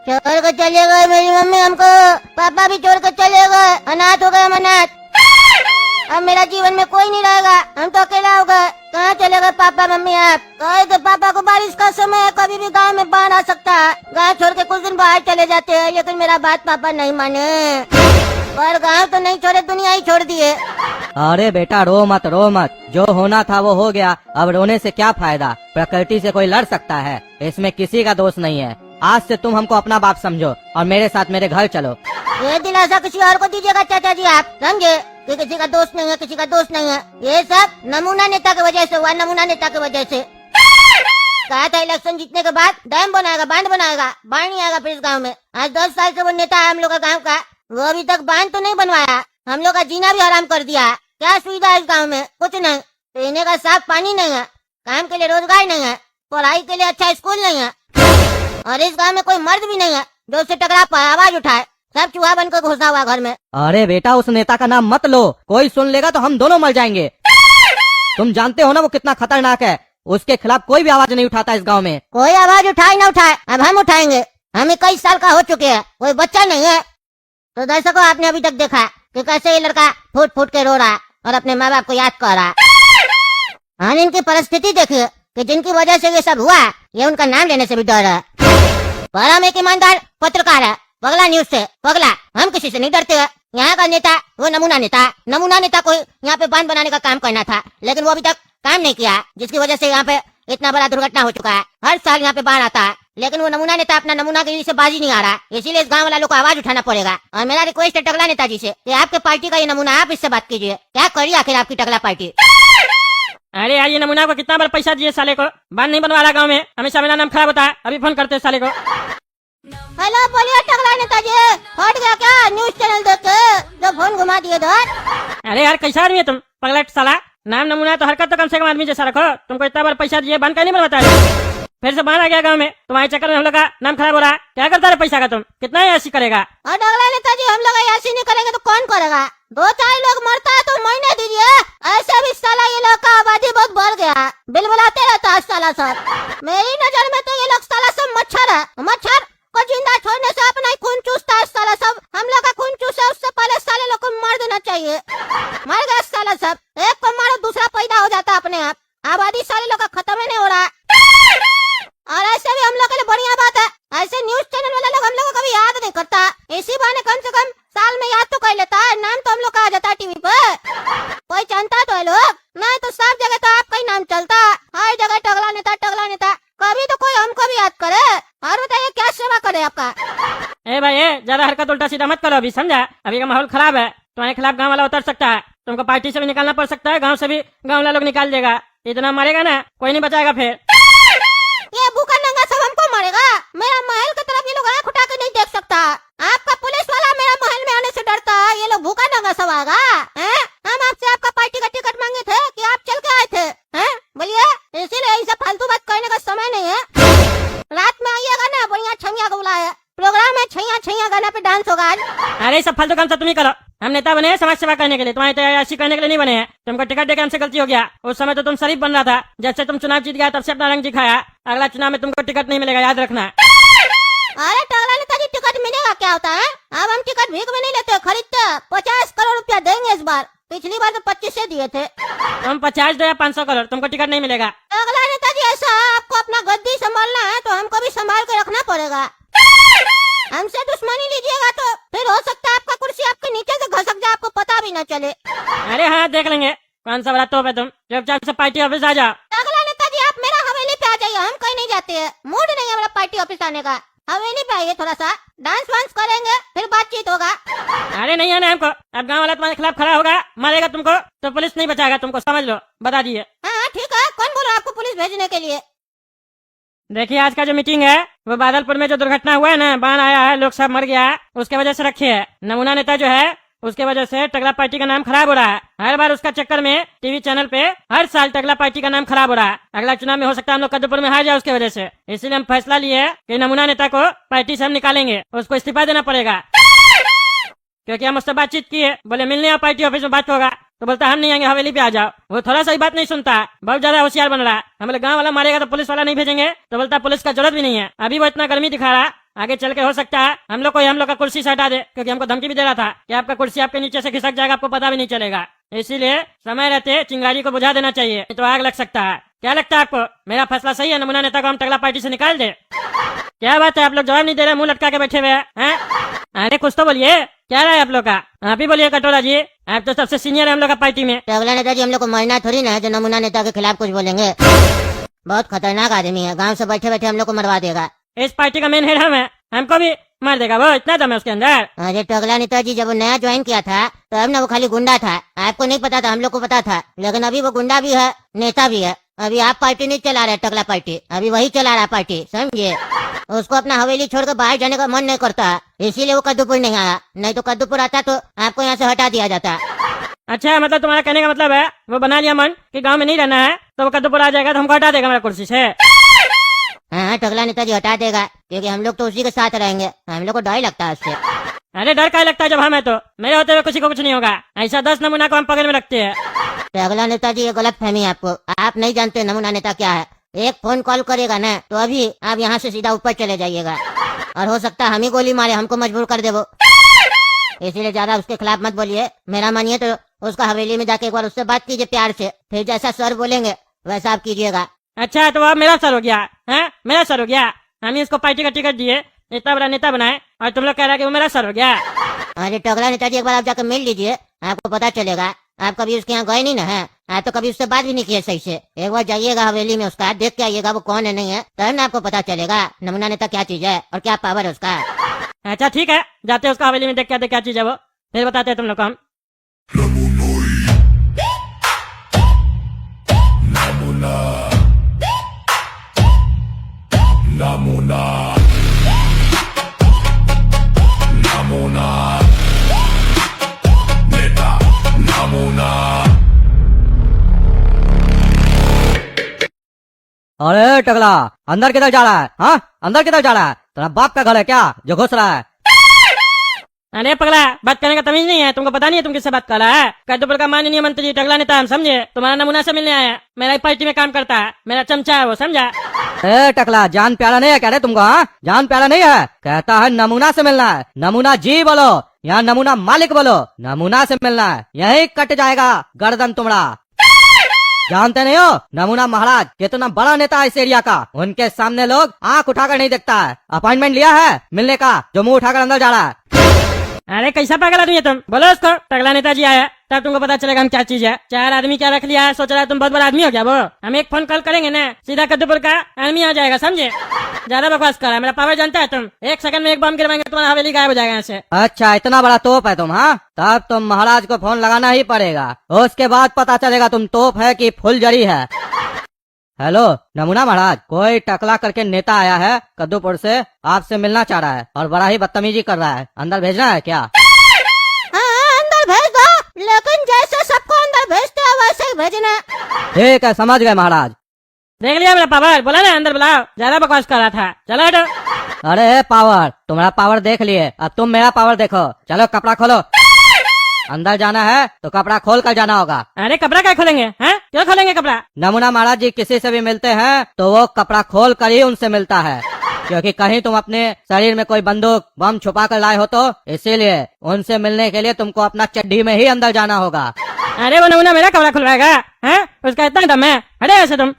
छोड़ कर चले गए मेरी मम्मी हमको, पापा भी छोड़ कर चले गए, अनाथ हो गए हम अनाथ। अब मेरा जीवन में कोई नहीं रहेगा, हम तो अकेला हो गए। कहाँ चले गए पापा मम्मी आप? कहे थे पापा को बारिश का समय है, कभी भी गांव में बाढ़ आ सकता है, गांव छोड़ के कुछ दिन बाहर चले जाते हैं, लेकिन मेरा बात पापा नहीं माने और गांव तो नहीं छोड़े, दुनिया ही छोड़ दिए। अरे बेटा रो मत, जो होना था वो हो गया, अब रोने से क्या फायदा? प्रकृति से कोई लड़ सकता है, इसमें किसी का दोष नहीं है। आज से तुम हमको अपना बाप समझो और मेरे साथ मेरे घर चलो। ये दिलासा किसी और को दीजिएगा चाचा जी, आप समझे कि किसी का दोस्त नहीं है, किसी का दोस्त नहीं है। ये सब नमूना नेता की वजह से हुआ, नमूना नेता की वजह से। कहा था इलेक्शन जीतने के बाद डैम बनाएगा, बांध बनाएगा, बाढ़ नहीं आएगा फिर इस गाँव में। आज 10 साल से वो नेता है हम लोग का गाँव का, वो अभी तक बांध तो नहीं बनवाया, हम लोग का जीना भी हराम कर दिया। क्या सुविधा है इस गाँव में? कुछ नहीं, पीने का साफ पानी नहीं है, काम के लिए रोजगार नहीं है, पढ़ाई के लिए अच्छा स्कूल नहीं है, और इस गांव में कोई मर्द भी नहीं है जो उससे टकरा पाए, आवाज उठाए। सब चूहा बनकर घुसा हुआ घर में। अरे बेटा उस नेता का नाम मत लो, कोई सुन लेगा तो हम दोनों मर जाएंगे। तुम जानते हो ना वो कितना खतरनाक है, उसके खिलाफ कोई भी आवाज नहीं उठाता इस गांव में। कोई आवाज उठाए ना उठाए, अब हम उठाएंगे। हम 21 साल का हो चुके हैं, कोई बच्चा नहीं है। तो दर्शकों आपने अभी तक देखा कि कैसे ये लड़का फूट फूट के रो रहा है और अपने माँ बाप को याद कर रहा है। हाँ, इनकी परिस्थिति देखिए कि जिनकी वजह से ये सब हुआ, ये उनका नाम लेने से भी डर है। पर हम एक ईमानदार पत्रकार है, पगला न्यूज से पगला, हम किसी से नहीं डरते हैं। यहाँ का नेता वो नमूना नेता को यहाँ पे बांध बनाने का काम करना था, लेकिन वो अभी तक काम नहीं किया, जिसकी वजह से यहाँ पे इतना बड़ा दुर्घटना हो चुका है। हर साल यहाँ पे बाढ़ आता है, लेकिन वो नमूना नेता अपना नमूनागिरी से बाजी नहीं आ रहा, इसीलिए इस गाँव वाला लोग को आवाज उठाना पड़ेगा। और मेरा रिक्वेस्ट है टगला नेताजी से कि आपके पार्टी का ये नमूना, आप इससे बात कीजिए, क्या करिए आखिर आपकी टगला पार्टी। अरे यार ये नमूना को कितना बार पैसा दिए साले को, बांध नहीं बनवा रहा गाँव में, हमेशा मेरा नाम खराब होता है, अभी फोन करते साले को। हेलो बोलिए टगला नेताजी, हट गया क्या न्यूज चैनल देख के जो फोन घुमा दिए इधर? अरे यार कैसा आदमी है तुम, पगलेट साला। नाम नमूना है तो हरकत तो कम से कम आदमी जैसा रखो। तुमको इतना बार पैसा दिए, बांध का नहीं बनवाता है, फिर से बाहर आ गया गाँव में, तुम्हारे चक्कर में हम लोग का नाम खराब हो रहा है। क्या करता है पैसा का, तुम कितना ऐसी करेगा? और टगला नेताजी हम लोग ऐसी नहीं करेंगे तो कौन करेगा? 2-4 लोग मरता है तो मरने दीजिए, ऐसे भी साला ये लोग का आबादी बहुत बढ़ गया, बिल बुलाते रहता है साला सब। मेरी नजर में तो ये लोग साला सब मच्छर है, मच्छर को जिंदा छोड़ने से अपना ही खून चूसता है साला सब। हम लोग का खून चूसे उससे पहले साले लोग को मार देना चाहिए। मर गए साला सब, एक को मारो दूसरा पैदा हो जाता है अपने आप। आबादी साले लोग का खत्म ही नहीं हो रहा है। और ऐसे भी हम लोग के लिए बढ़िया बात है, ऐसे न्यूज चैनल वाले लोग हम लोग को कभी याद नहीं करता, इसी बहाने कम से कम साल में याद तो कर लेता है, नाम तो हम लोग का आ जाता है टीवी पे। कोई जानता तो है लोग, नहीं तो सब जगह तो आपका ही नाम चलता, हर जगह टगला नेता। कभी तो कोई हमको भी याद करे। और बताइए क्या सेवा करे आपका? ए भाई ज्यादा हरकत उल्टा सीधा मत करो अभी, समझा? अभी का माहौल खराब है, तुम्हारे खिलाफ गाँव वाला उतर सकता है, तुमको पार्टी से भी निकालना पड़ सकता है, गाँव से भी गाँव वाला लोग निकाल देगा। इतना मारेगा ना कोई नहीं बचाएगा फिर। ये भूखा नंगा सब हमको मारेगा? मेरा महल की तरफ ये लोग आँख उठा के नहीं देख सकता। आपका पुलिस वाला मेरा महल में आने से डरता है, ये लोग भूखा नंगा सब आएगा? हम आपसे आपका पार्टी का टिकट मांगे थे कि आप चल के आए थे? बोलिए, इसीलिए ऐसा फालतू बात करने का समय नहीं है। रात में आइएगा ना, बढ़िया छमिया को बुलाया, प्रोग्राम है, छैया गाना पे डांस होगा आज। अरे सब फालतू काम सब तुम ही करो, हम नेता बने हैं समाज सेवा करने के लिए, तुम्हारी तैयारी करने के लिए नहीं बने हैं। तुमको टिकट देकर हमसे गलती हो गया, उस समय तो तुम शरीफ बन रहा था, जब से तुम चुनाव जीत गया तब से अपना रंग दिखाया। अगला चुनाव में तुमको टिकट नहीं मिलेगा, याद रखना। अरे टगला नेताजी टिकट मिलेगा क्या होता है? अब हम टिकट भीख में नहीं लेते, खरीदते। 50 करोड़ रुपया देंगे इस बार, पिछली बार तो 25 दिए थे। तुम 50 दो या 500 करोड़, तुमको टिकट नहीं मिलेगा। टगला नेताजी ऐसा आपको अपना गद्दी संभालना है तो हमको भी संभाल के रखना पड़ेगा। हमसे दुश्मनी लीजिएगा तो फिर हो सकता है आपका कुर्सी आपके नीचे से घसक जाए, आपको पता भी न चले। अरे हाँ देख लेंगे कौन सा बड़ा तोप है तुम, चुपचाप से पार्टी ऑफिस आ जाओ। टगला नेताजी आप मेरा हवेली पे आ जाइए, हम कहीं नहीं जाते हैं, मूड नहीं है मेरा पार्टी ऑफिस आने का। हवेली पे आइए, थोड़ा सा डांस वांस करेंगे, फिर बातचीत होगा। अरे नहीं आना हमको, अब गाँव वाला तुम्हारे खिलाफ खड़ा होगा, मारेगा तुमको तो पुलिस नहीं बचाएगा तुमको, समझ लो, बता दिए। हाँ ठीक है, कौन बोला आपको पुलिस भेजने के लिए? देखिए आज का जो मीटिंग है वो बादलपुर में जो दुर्घटना हुआ है ना, बाढ़ आया है, लोग सब मर गया है, उसके वजह से रखी है। नमूना नेता जो है उसके वजह से टगला पार्टी का नाम खराब हो रहा है। हर बार उसका चक्कर में टीवी चैनल पे हर साल टगला पार्टी का नाम खराब हो रहा है। अगला चुनाव में हो सकता है हम लोग कद्दूपुर में हार जाए उसके वजह से, इसीलिए हम फैसला लिए कि नमूना नेता को पार्टी से हम निकालेंगे, उसको इस्तीफा देना पड़ेगा। क्योंकि हम उससे बातचीत किए, बोले मिलने आओ पार्टी ऑफिस में बात होगा, तो बोलता हम नहीं आएंगे, हवेली पे आ जाओ। वो थोड़ा सा ही बात नहीं सुनता, बहुत ज्यादा होशियार बन रहा है। हम बोले गाँव वाला मारेगा तो पुलिस वाला नहीं भेजेंगे, तो बोलता पुलिस का जरूरत भी नहीं है। अभी वो इतना गर्मी दिखा रहा, आगे चल के हो सकता है हम लोग का कुर्सी से हटा दे, क्योंकि हमको धमकी भी दे रहा था कि आपका कुर्सी आपके नीचे से खिसक जाएगा, आपको पता भी नहीं चलेगा। इसीलिए समय रहते चिंगारी को बुझा देना चाहिए, नहीं तो आग लग सकता है। क्या लगता है आपको, मेरा फैसला सही है? नमूना नेता को हम टगला पार्टी से निकाल दे? क्या बात है, आप लोग जवाब नहीं दे रहे, मुंह लटका के बैठे हुए हैं? अरे कुछ तो बोलिए, क्या रहा है आप लोग का? आप ही बोलिए कटोरा जी, आप तो सबसे सीनियर है हम लोग का पार्टी में। टगला नेताजी हम लोग को मरना थोड़ी ना है जो नमूना नेता के खिलाफ कुछ बोलेंगे। बहुत खतरनाक आदमी है, गांव से बैठे बैठे हम लोग को मरवा देगा। इस पार्टी का मेन हेड हम है, हमको भी मार देगा वो, इतना दम है उसके अंदर। अरे टगला नेताजी जब वो नया ज्वाइन किया था तब ना वो खाली गुंडा था, आपको नहीं पता था, हम लोग को पता था। लेकिन अभी वो गुंडा भी है, नेता भी है। अभी आप पार्टी नहीं चला रहे टगला पार्टी, अभी वही चला रहा पार्टी, समझिए। उसको अपना हवेली छोड़कर बाहर जाने का मन नहीं करता, इसीलिए वो कद्दूपुर नहीं आया, नहीं तो कद्दूपुर आता तो आपको यहाँ से हटा दिया जाता। अच्छा, मतलब तुम्हारा कहने का मतलब है वो बना लिया मन कि गांव में नहीं रहना है, तो वो कद्दूपुर आ जाएगा तो हमको हटा देगा मेरा कुर्सी से। हाँ, टगला नेताजी हटा देगा, क्योंकि हम लोग तो उसी के साथ रहेंगे, हम लोग को डर लगता है उससे। अरे डर क्या लगता है, जब हम है तो मेरे होते हुए किसी को कुछ नहीं होगा। ऐसा 10 नमूना को हम पकड़ में रखते हैं। टगला नेताजी ये गलत फहमी है आपको, आप नहीं जानते नमूना नेता क्या है। एक फोन कॉल करेगा ना तो अभी आप यहाँ से सीधा ऊपर चले जाइएगा, और हो सकता है हम ही गोली मारे, हमको मजबूर कर दे वो। इसीलिए ज्यादा उसके खिलाफ मत बोलिए, मेरा मानिए तो उसका हवेली में जाके एक बार उससे बात कीजिए प्यार से, फिर जैसा सर बोलेंगे वैसा आप कीजिएगा। अच्छा, तो अब मेरा सर हो गया है, मेरा सर हो गया। हम ही इसको पार्टी का टिकट दिए, इतना बड़ा नेता बनाए, और तुम लोग कह रहा है कि वो मेरा सर हो गया। अरे टगला नेताजी एक बार आप जाकर मिल लीजिए, आपको पता चलेगा। आप कभी उसके यहाँ गए नहीं ना है, आप तो कभी उससे बात भी नहीं किए सही से। एक बार जाइएगा हवेली में उसका, देख के आइएगा वो कौन है नहीं है, तब ना आपको पता चलेगा नमूना नेता क्या चीज है और क्या पावर है उसका। अच्छा ठीक है, जाते हैं उसका हवेली में, देख क्या चीज है वो, फिर बताते हैं तुम लोग को हम। अरे टगला, अंदर किधर जा रहा है? हाँ, अंदर किधर जा रहा है? तेरा बाप का घर है क्या जो घुस रहा है? अरे पगला, बात करने का तमीज नहीं है तुमको? पता नहीं है तुम किससे बात कर रहा है? कद्दूपुर का माननीय मंत्री टगला नेता हम, समझे? तुम्हारा नमूना से मिलने आया, मेरा पार्टी में काम करता है, मेरा चमचा है वो, समझा? ए टकला, जान प्यारा नहीं है क्या रे तुमको? हाँ, जान प्यारा नहीं है? कहता है नमूना से मिलना है। नमूना जी बोलो, यहाँ नमूना मालिक बोलो। नमूना से मिलना है, यही कट जाएगा गर्दन तुम्हारा। जानते नहीं हो नमूना महाराज कितना बड़ा नेता है इस एरिया का, उनके सामने लोग आंख उठाकर नहीं देखता है। अपॉइंटमेंट लिया है मिलने का, जो मुंह उठाकर अंदर जा रहा है। अरे कैसा पागल आदमी है तुम, बोलो उसको टगला नेताजी आया तब तुमको पता चलेगा हम क्या चीज है। 4 आदमी क्या रख लिया है, सोच रहा है तुम बहुत बड़ा आदमी हो क्या? वो हम एक फोन कॉल करेंगे ना, सीधा कद्दूपुर का आदमी आ जाएगा, समझे? ज्यादा बकवास कर रहा है, मेरा पावर जानता है तुम? 1 सेकंड में एक बम गिरवाएंगे, तुम्हारा हवेली गायब हो जाएगा यहाँ से। अच्छा, इतना बड़ा तोप है तुम? हाँ, तब तुम महाराज को फोन लगाना ही पड़ेगा, उसके बाद पता चलेगा तुम तोप है कि फुलझड़ी है। हेलो नमूना महाराज, कोई टकला करके नेता आया है कद्दूपुर से, आपसे मिलना चाह रहा है और बड़ा ही बदतमीजी कर रहा है, अंदर भेजना है क्या? अंदर भेज दो, लेकिन जैसे सबको अंदर भेजते हैं वैसे ही भेजना। ठीक है, समझ गए महाराज। देख लिया मेरा पावर, बोला ना अंदर बुलाओ, ज्यादा बकवास कर रहा था, चलो हटो। अरे पावर, तुम्हारा पावर देख लिए, अब तुम मेरा पावर देखो। चलो कपड़ा खोलो, अंदर जाना है तो कपड़ा खोल कर जाना होगा। अरे कपड़ा क्या खोलेंगे? हैं, क्यों खोलेंगे कपड़ा? नमूना महाराज जी किसी से भी मिलते हैं तो वो कपड़ा खोल कर ही उनसे मिलता है, क्योंकि कहीं तुम अपने शरीर में कोई बंदूक बम छुपा कर लाए हो तो, इसीलिए उनसे मिलने के लिए तुमको अपना चड्डी में ही अंदर जाना होगा। अरे वो नमूना मेरा कपड़ा खुलवाएगा? हैं, उसका इतना दम है? हटे ऐसे तुम।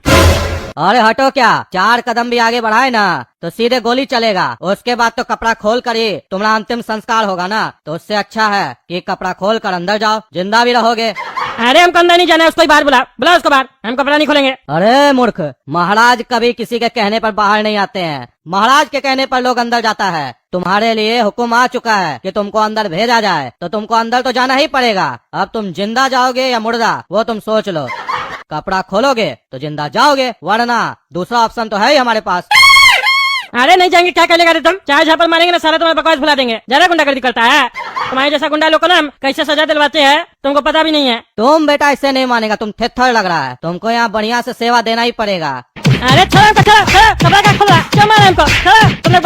अरे हटो क्या, 4 कदम भी आगे बढ़ाए ना तो सीधे गोली चलेगा, उसके बाद तो कपड़ा खोल कर ही तुम्हारा अंतिम संस्कार होगा ना, तो उससे अच्छा है कि कपड़ा खोल कर अंदर जाओ, जिंदा भी रहोगे। अरे हमको अंदर नहीं जाना है, उसको ही बाहर बुला उसको बाहर, हम कपड़ा नहीं खोलेंगे। अरे मूर्ख, महाराज कभी किसी के कहने पर बाहर नहीं आते हैं, महाराज के कहने पर लोग अंदर जाता है। तुम्हारे लिए हुक्म आ चुका है कि तुमको अंदर भेजा जाए, तो तुमको अंदर तो जाना ही पड़ेगा। अब तुम जिंदा जाओगे या मुर्दा वो तुम सोच लो। कपड़ा खोलोगे तो जिंदा जाओगे, वरना दूसरा ऑप्शन तो है ही हमारे पास। अरे नहीं जाएंगे, क्या करेगा तुम? 4 झापड़ मारेंगे ना, सारा तुम्हारा बकवास भुला देंगे। ज्यादा गुंडागर्दी करता है, तुम्हारे जैसा गुंडा लोग को ना हम कैसे सजा दिलवाते हैं तुमको पता भी नहीं है। तुम बेटा इससे नहीं मानेगा, तुम थेथर लग रहा है, तुमको यहाँ बढ़िया से सेवा देना ही पड़ेगा। अरे छोड़ो कपड़ा क्या खोल रहा है, क्यों मारा हमको? तुमने